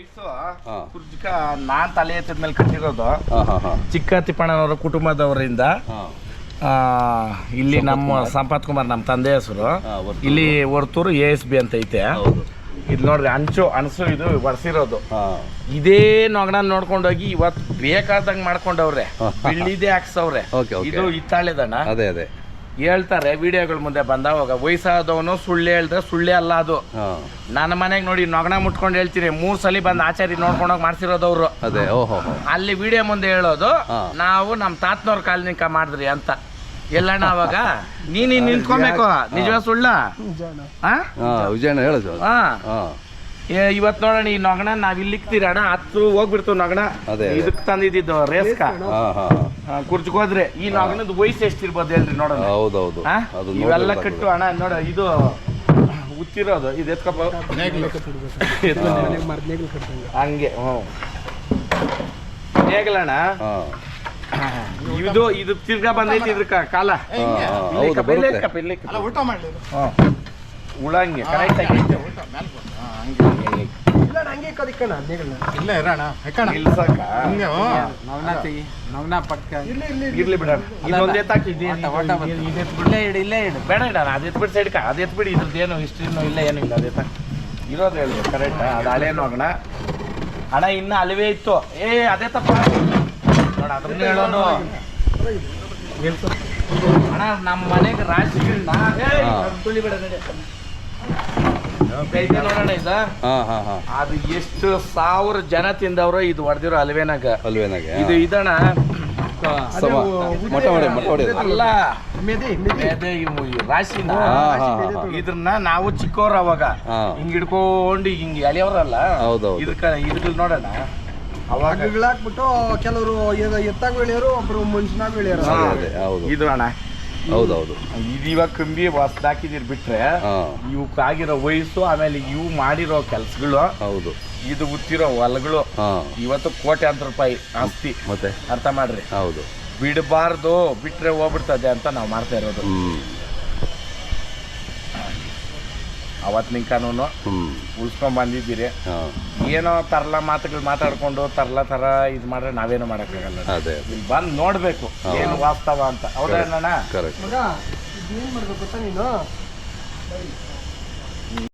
ವಯಸ್ಸು ಕುರ್ಜಿಕ ನಾನ್ ತಲೆ ಎತ್ತಿದ್ಮೇಲೆ ಕಟ್ಟಿರೋದು ಚಿಕ್ಕ ತಿಪ್ಪಣ್ಣನವರ ಕುಟುಂಬದವರಿಂದ. ಇಲ್ಲಿ ನಮ್ಮ ಸಂಪತ್ ಕುಮಾರ್ ನಮ್ಮ ತಂದೆ ಹೆಸರು. ಇಲ್ಲಿ ಹೊರ್ತೂರು ASB ಅಂತ ಐತೆ. ಇದು ನೋಡ್ರಿ ಅಣಸು ಇದು ಬರ್ಸಿರೋದು. ಇದೇ ನೊಗಣ ನೋಡ್ಕೊಂಡೋಗಿ ಇವತ್ತು ಬೇಕಾದಂಗ್ ಮಾಡ್ಕೊಂಡವ್ರೆ. ಬಿಳ್ಳಿದೆ ಹಾಕ್ಸವ್ರೆ. ಇದು ಇತ್ತಾಳೆದಣ್ಣ. ಅದೇ ಹೇಳ್ತಾರೆ ವಿಡಿಯೋಗಳ ಮುಂದೆ ಬಂದವಾಗ ವಯಸ್ಸಾದವನು ಸುಳ್ಳು ಹೇಳಿದ್ರೆ ಸುಳ್ಳೇ ಅಲ್ಲ ಅದು. ನನ್ನ ಮನೆಗೆ ನೋಡಿ ನೊಗಣ ಮುಟ್ಕೊಂಡು ಹೇಳ್ತೀನಿ 3 ಸಲ ಬಂದು ಆಚಾರಿ ನೋಡ್ಕೊಂಡೋಗಿ ಮಾಡ್ಸಿರೋದವ್ರು. ಅಲ್ಲಿ ವಿಡಿಯೋ ಮುಂದೆ ಹೇಳೋದು ನಾವು ನಮ್ಮ ತಾತನವ್ರ ಕಾಲನಿಕ ಮಾಡಿದ್ರಿ ಅಂತ. ಎಲ್ಲಣ್ಣ ಅವಾಗ ನೀನು ನಿಂತ್ಕೊಬೇಕು. ನಿಜವ ಸುಳ್ಳ? ವಿಜಯಣ್ಣ ಹೇಳೋದು. ಇವತ್ತು ನೋಡೋಣ ಈ ನೊಗಣ ನಾವ್ ಇಲ್ಲಿ ಇಕ್ತೀರಣ್ಣ ಹತ್ತು ಹೋಗ್ಬಿಡ್ತು ನೊಗಣ. ಇದಕ್ ತಂದಿದ್ದು ರೇಸ್ಕ ಕುರ್ಚಕ್ ಹೋದ್ರೆ ಈ ನೊಗಣದ ವಯಸ್ಸು ಎಷ್ಟಿರ್ಬೋದು ಹೇಳ್ರಿ ನೋಡೋಣ. ಹೌದೌದು ಇವೆಲ್ಲ ಕಟ್ಟು ಅಣ್ಣ ನೋಡ ಇದು ಉತ್ತಿರೋದು ಇದು ಎತ್ಕಪ್ಪ ಹಂಗೆ. ನೇಗಲಣ್ಣ ಇದು ತಿರ್ಗಾ ಬಂದೈತಿ ಇದ್ರ ಕಾಲ ಉಳಂಗೆ ಕರೆಕ್ಟ್ ಆಗಿ ಇರ್ಲಿ ಬಿಡ ಇದೊಂದೇ ಬೇಡ ಇಡ ಅದ್ ಎತ್ಬಿಟ್ಟು ಸೈಡ್ಕ ಅದ್ ಎತ್ಬಿಡಿ ಇದ್ರದ್ದೇನು ಹಿಸ್ಟ್ರಿನೂ ಇಲ್ಲ ಏನೂ ಇಲ್ಲ ಅದೇ ಇರೋದು ಹೇಳಿದೆ ಕರೆಕ್ಟ್. ಅದು ಹಳೇನು ಹೋಗೋಣ ಅಣ್ಣ ಇನ್ನ ಅಲಿವೇ ಇತ್ತು. ಅದೇ ತಪ್ಪ ನೋಡ ಅದನ್ನ ಹೇಳೋನು ಅಣ್ಣ ನಮ್ಮ ಮನೆಗೆ ರಾಜಕೀಯ ನೋಡೋಣ ಇದ ಅದು ಎಷ್ಟು 1000 ಜನ ತಿಂದವ್ರು ಇದು ಹೊಡೆದಿರೋ ಅಲ್ವೇನಾಗ ಇದು ಇದಣ್ಣ ಅಲ್ಲ ರಾಶಿನ ಇದ್ರನ್ನ ನಾವು ಚಿಕ್ಕವ್ರ ಅವಾಗ ಹಿಂಗ್ ಹಿಡ್ಕೊಂಡು ಹಿಂಗ್ ಅಲಿಯವ್ರಲ್ಲ ಇದಕ್ಕೆ ನೋಡೋಣ. ಅವಾಗ ಹಾಕ್ಬಿಟ್ಟು ಕೆಲವರು ಎತ್ತಾಗ ಬೆಳೆಯೋರು ಒಬ್ರು ಮನುಷ್ಯನಾಗ ಬೆಳೆಯೋರು ಇದು ಅಣ್ಣ. ಹೌದೌದು ಇದು ಇವಾಗ ಕಂಬಿ ಹೊಸ್ದಾಕಿದಿರ್ ಬಿಟ್ರೆ ಇವಕ್ ಆಗಿರೋ ವಯಸ್ಸು ಆಮೇಲೆ ಇವು ಮಾಡಿರೋ ಕೆಲ್ಸಗಳು ಹೌದು ಇದು ಉತ್ತಿರೋ ಹೊಲಗಳು ಇವತ್ತು ಕೋಟ್ಯಾಂತರ ರೂಪಾಯಿ ಆಸ್ತಿ. ಮತ್ತೆ ಅರ್ಥ ಮಾಡ್ರಿ. ಹೌದು ಬಿಡಬಾರ್ದು ಬಿಟ್ರೆ ಹೋಗ್ಬಿಡ್ತದೆ ಅಂತ ನಾವು ಮಾಡ್ತಾ ಇರೋದು. ಅವತ್ತಿನ ಕಾನೂನು ಉಳ್ಸ್ಕೊಂಡ್ ಬಂದಿದ್ದೀರಿ. ಏನೋ ತರಲ ಮಾತುಗಳು ಮಾತಾಡ್ಕೊಂಡು ತರಲ ತರ ಇದ್ ಮಾಡ್ರೆ ನಾವೇನು ಮಾಡಕ್ಕಾಗಲ್ಲ. ಇಲ್ಲಿ ಬಂದ್ ನೋಡ್ಬೇಕು ಏನು ವಾಸ್ತವ ಅಂತ. ಹೌದಾ ಅಣ್ಣ? ಏನ್ ಮಾಡ್ಬೇಕು ಗೊತ್ತಾ ನೀನು